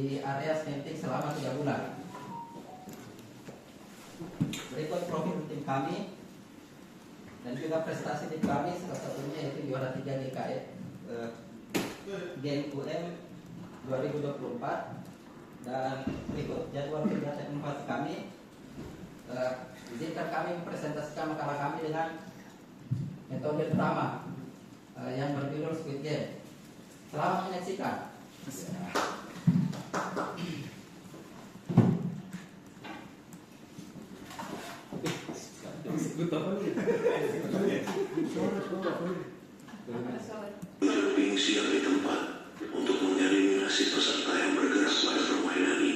di area smelting selama 3 bulan. Berikut profil tim kami dan juga prestasi tim kami, salah satunya yaitu juara 3 DKE Game UM 2024. Dan berikut jadwal kegiatan inovasi kami. Izinkan kami mempresentasikan makalah kami dengan metode pertama yang berjudul Squid Game. Selamat menyaksikan. Berping siap di tempat untuk mengeliminasi peserta yang bergerak pada permainan ini.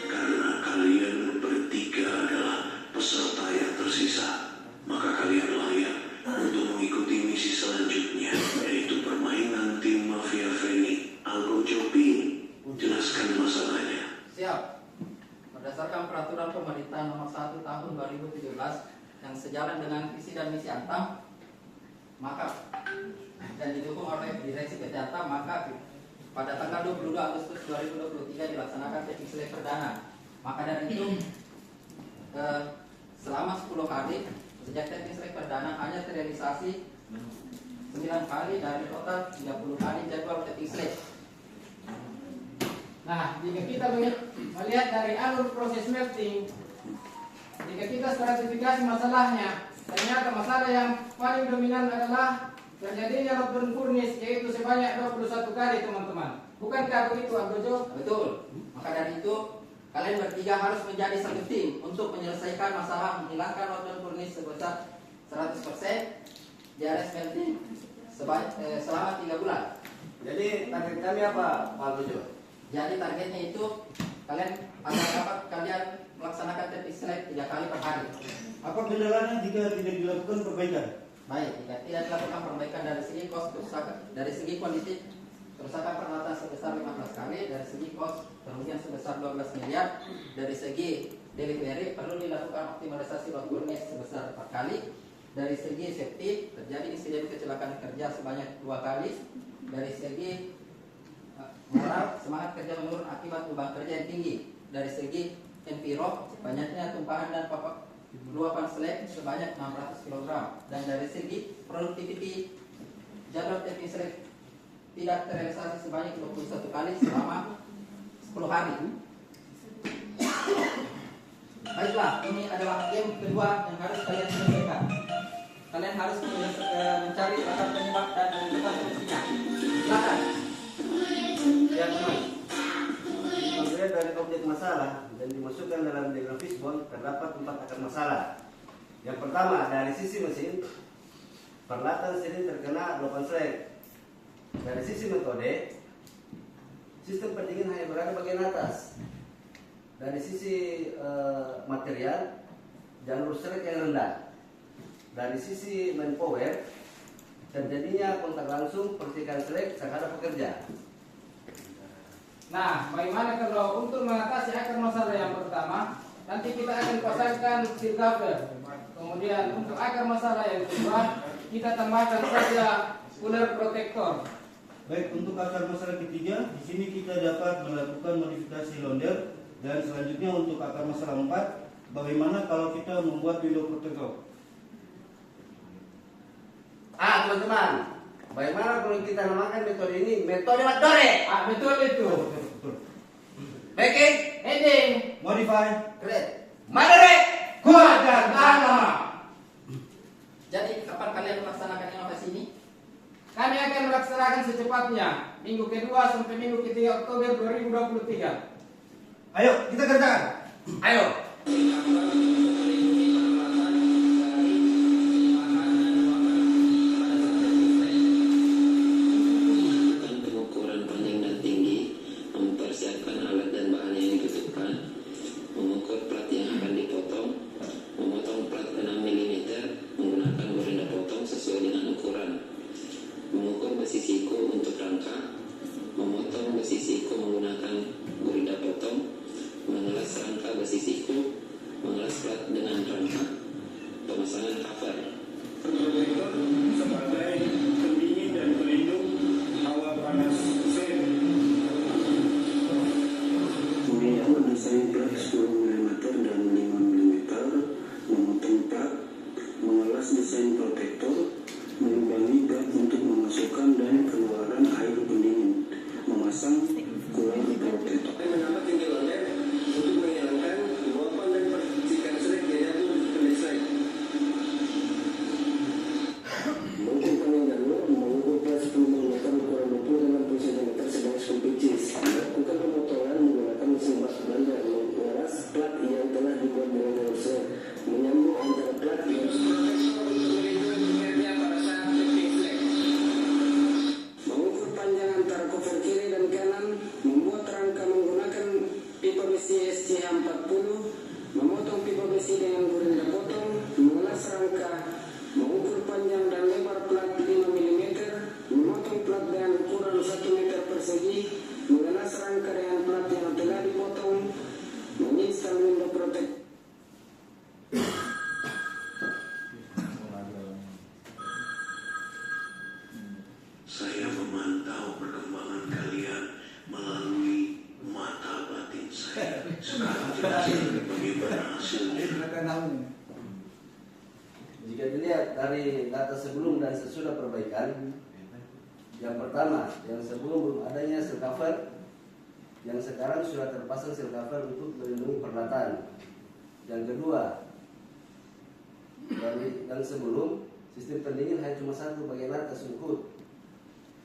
Karena kalian bertiga adalah peserta yang tersisa, maka kalian layak untuk mengikuti misi selanjutnya, yaitu permainan tim Mafia Veni Algo Jopin. Jelaskan masalahnya. Siap. Berdasarkan peraturan pemerintah nomor 1 tahun 2017 yang sejalan dengan visi dan misi Antam, maka dan didukung oleh Direksi PT Antam, maka pada tanggal 22 Agustus 2023 dilaksanakan teknik seleksi perdana. Maka dari itu selama 10 hari sejak teknik seleksi perdana hanya terrealisasi 9 kali dari total 30 kali jadwal teknik seleksi. Nah, jika kita melihat dari alur proses melting, jika kita stratifikasi masalahnya, ternyata masalah yang paling dominan adalah terjadinya lockdown furnace, yaitu sebanyak 21 kali, teman-teman. Bukankah begitu, Algojo? Betul. Maka dari itu, kalian bertiga harus menjadi satu tim untuk menyelesaikan masalah menghilangkan lockdown furnace sebesar 100% di area smelting selama 3 bulan. Jadi target kami apa, Pak Algojo? Jadi targetnya itu kalian agar dapat kalian melaksanakan teknik select 3 kali per hari. Apa kendalanya jika tidak dilakukan perbaikan? Baik, jika tidak dilakukan perbaikan dari segi kos kerusakan, dari segi kondisi kerusakan peralatan sebesar 15 kali, dari segi kos kerugian sebesar 12 miliar, dari segi delivery perlu dilakukan optimalisasi load furnace sebesar 4 kali, dari segi safety terjadi insiden kecelakaan kerja sebanyak 2 kali, dari segi moral semangat kerja menurun akibat beban kerja yang tinggi, dari segi enviro banyaknya tumpahan dan luapan slag sebanyak 600 kg, dan dari segi productivity jadwal teknik slag tidak terrealisasi sebanyak 21 kali selama 10 hari. Baiklah, ini adalah game kedua yang harus kalian selesaikan. Kalian harus mencari akar penyebab dan menentukan solusinya. Silakan. Ya, teman. Kemudian dari objek masalah dan dimasukkan dalam diagram fishbone terdapat 4 akar masalah. Yang pertama, dari sisi mesin, peralatan sini terkena lopan slag. Dari sisi metode, sistem pendingin hanya berada bagian atas. Dari sisi material, jalur slag yang rendah. Dari sisi manpower, terjadinya kontak langsung percikan slag terhadap pekerja. Nah, bagaimana kalau untuk mengatasi akar masalah yang pertama, nanti kita akan pasangkan seal cover. Kemudian untuk akar masalah yang kedua, kita tambahkan saja cooler protector. Baik, untuk akar masalah ketiga, di sini kita dapat melakukan modifikasi launder, dan selanjutnya untuk akar masalah 4, bagaimana kalau kita membuat window protector? Teman-teman, bagaimana kalau kita namakan metode ini metode Matore? Betul itu. Betul. Backing, Heading. Modify. create, Matore, Kuat dan tahan lama. laksanakan secepatnya minggu kedua sampai minggu ketiga Oktober 2023. Ayo kita kerjakan. Ayo. Pengukuran panjang dan tinggi, mempersiapkan alat dan bahan yang dibutuhkan, mengukur plat yang akan dipotong, memotong plat 6 mm menggunakan gerinda potong sesuai dengan ukuran, mengukur besi siku untuk rangka, memotong besi siku menggunakan gerinda potong, mengelas rangka besi siku, mengelas plat dengan rangka, pemasangan cover. Protektor sebagai pendingin dan pelindung hawa panas sen. Mengukur desain plat 10 mm dan 5 mm, memotong plat, mengelas desain protektor, melubangi gat untuk memasukkan dan keluaran air pendingin, memasang kulang protektor. Menambah tinggi londet untuk menghilangkan luapan dan percikan serat yang jatuh ke listrik. Mungkin panjang dan luar mengukur plat 10 mm ukuran 26 cm sebagai scoop pitches. Melakukan pemotongan menggunakan mesin bak bandar, mengeras plat yang telah dibuat dengan morse, menyambung antara plat yang mengukur panjang antara cover kiri dan kanan, membuat rangka menggunakan pipa besi SCH40, memotong pipa besi dengan gerinda potong, mengelas rangka, mengukur panjang dan lebar plat 5 mm, memotong plat dengan ukuran 1 meter persegi, mengelas rangka dengan plat yang telah dipotong, menginstal window protect. Saya memantau perkembangan kalian melalui mata batin saya. Sekarang jelaskan bagaimana hasilnya. Jika dilihat dari data sebelum dan sesudah perbaikan, yang pertama, yang sebelum belum adanya seal cover, yang sekarang sudah terpasang seal cover untuk melindungi peralatan. Yang kedua, dari yang sebelum sistem pendingin hanya cuma satu bagian atas sungkut.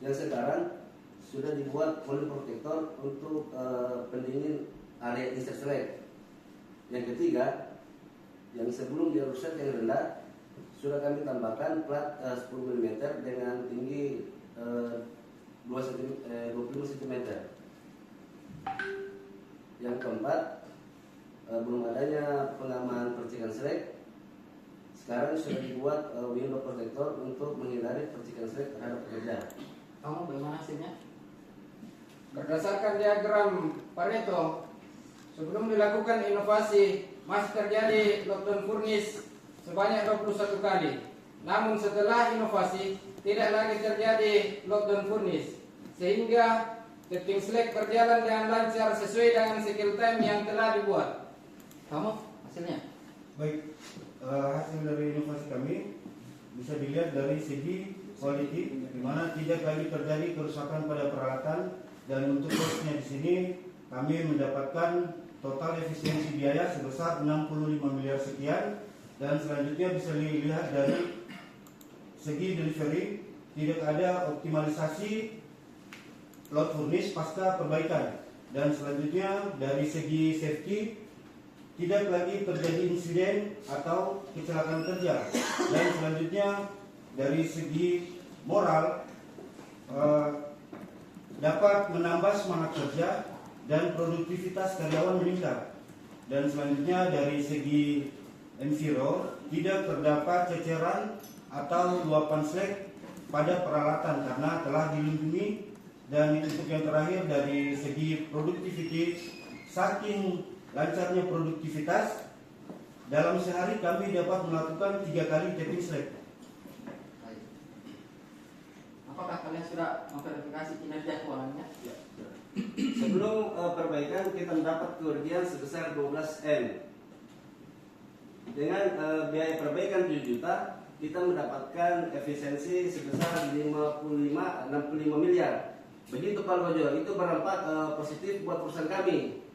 Yang sekarang sudah dibuat poliprotektor untuk pendingin area insert select. Yang ketiga, yang sebelum dia rusak yang rendah sudah kami tambahkan plat 10 mm dengan tinggi 25 cm. Yang keempat, belum adanya pengaman percikan selek. Sekarang sudah dibuat window protector untuk menghindari percikan selek terhadap pekerja. Kamu bagaimana hasilnya? Berdasarkan diagram Pareto, sebelum dilakukan inovasi masih terjadi lockdown furnace sebanyak 21 kali. Namun setelah inovasi tidak lagi terjadi lockdown furnace, sehingga tapping slack berjalan dengan lancar sesuai dengan cycle time yang telah dibuat. Kamu hasilnya? Baik, hasil dari inovasi kami bisa dilihat dari segi quality, di mana tidak lagi terjadi kerusakan pada peralatan, dan untuk costnya di sini kami mendapatkan total efisiensi biaya sebesar 65 miliar sekian, dan selanjutnya bisa dilihat dari segi delivery tidak ada optimalisasi load furnace pasca perbaikan, dan selanjutnya dari segi safety tidak lagi terjadi insiden atau kecelakaan kerja, dan selanjutnya dari segi moral dapat menambah semangat kerja dan produktivitas karyawan meningkat, dan selanjutnya dari segi enviro tidak terdapat ceceran atau luapan slack pada peralatan karena telah dilindungi. Dan untuk yang terakhir dari segi produktiviti, saking lancarnya produktivitas, dalam sehari kami dapat melakukan 3 kali tapping slack. Baik. Apakah kalian sudah memverifikasi kinerja keuangannya? Ya. Sebelum perbaikan kita mendapat kerugian sebesar 12 M. Dengan biaya perbaikan 7 juta, kita mendapatkan efisiensi sebesar 65 miliar. Begitu Pak Lojo, itu berdampak positif buat perusahaan kami.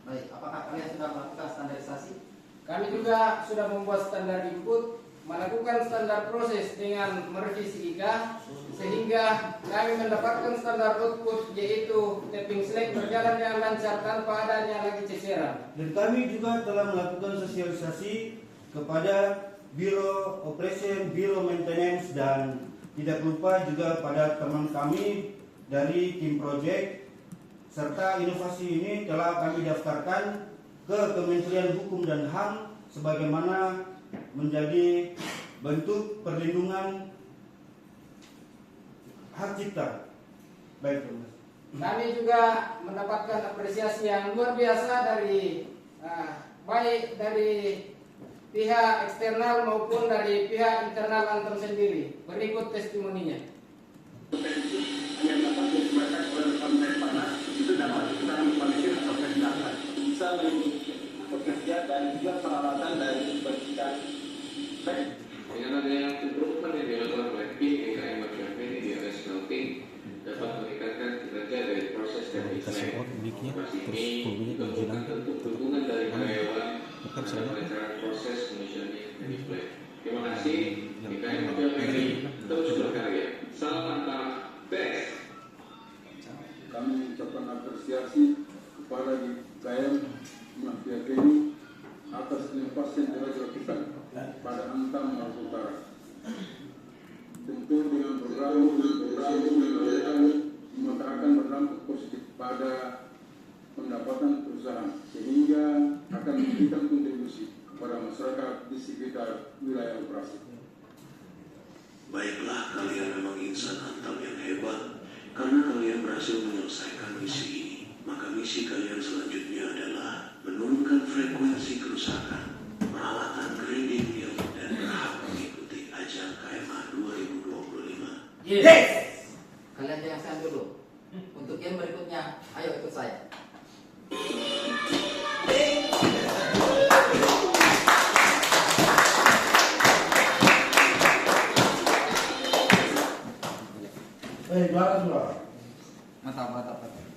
Baik, apakah kalian sudah melakukan standarisasi? Kami juga sudah membuat standar input melakukan standar proses dengan merevisi IKA sehingga kami mendapatkan standar output yaitu tapping slack berjalan dengan lancar tanpa adanya lagi ceceran. Dan kami juga telah melakukan sosialisasi kepada Biro Operation, Biro Maintenance, dan tidak lupa juga pada teman kami dari tim project, serta inovasi ini telah kami daftarkan ke Kementerian Hukum dan HAM sebagaimana menjadi bentuk perlindungan hak cipta. Baik, Mas. Kami juga mendapatkan apresiasi yang luar biasa dari baik dari pihak eksternal maupun dari pihak internal Antam sendiri. Berikut testimoninya. Yang dapat disebarkan oleh konten panas itu dapat kita memiliki proses data bisa bekerja dan juga peralatan dari berbicara. Dengan adanya improvement yang dilakukan oleh tim IKM Mafiafeni di area smelting dapat meningkatkan kinerja dari proses dan desain. Operasi ini juga membutuhkan dukungan dari karyawan dalam melancarkan proses commissioning dan display. Terima kasih IKM Mafiafeni terus berkarya. Salam best. Kami mengucapkan apresiasi kepada IKM Mafiafeni atas inovasi yang telah dilakukan pada Antam Maluku Utara. Tentu dengan program mematahkan berdampak positif pada pendapatan perusahaan sehingga akan memberikan kontribusi kepada masyarakat di sekitar wilayah operasi. Baiklah, kalian memang insan Antam yang hebat karena kalian berhasil menyelesaikan misi ini. Maka misi kalian selanjutnya adalah menurunkan frekuensi kerusakan, peralatan grinding mill, dan berhak mengikuti ajang KMA 2025. Yes! Kalian jangan segan dulu. Untuk game berikutnya, ayo ikut saya. Juara. Mantap.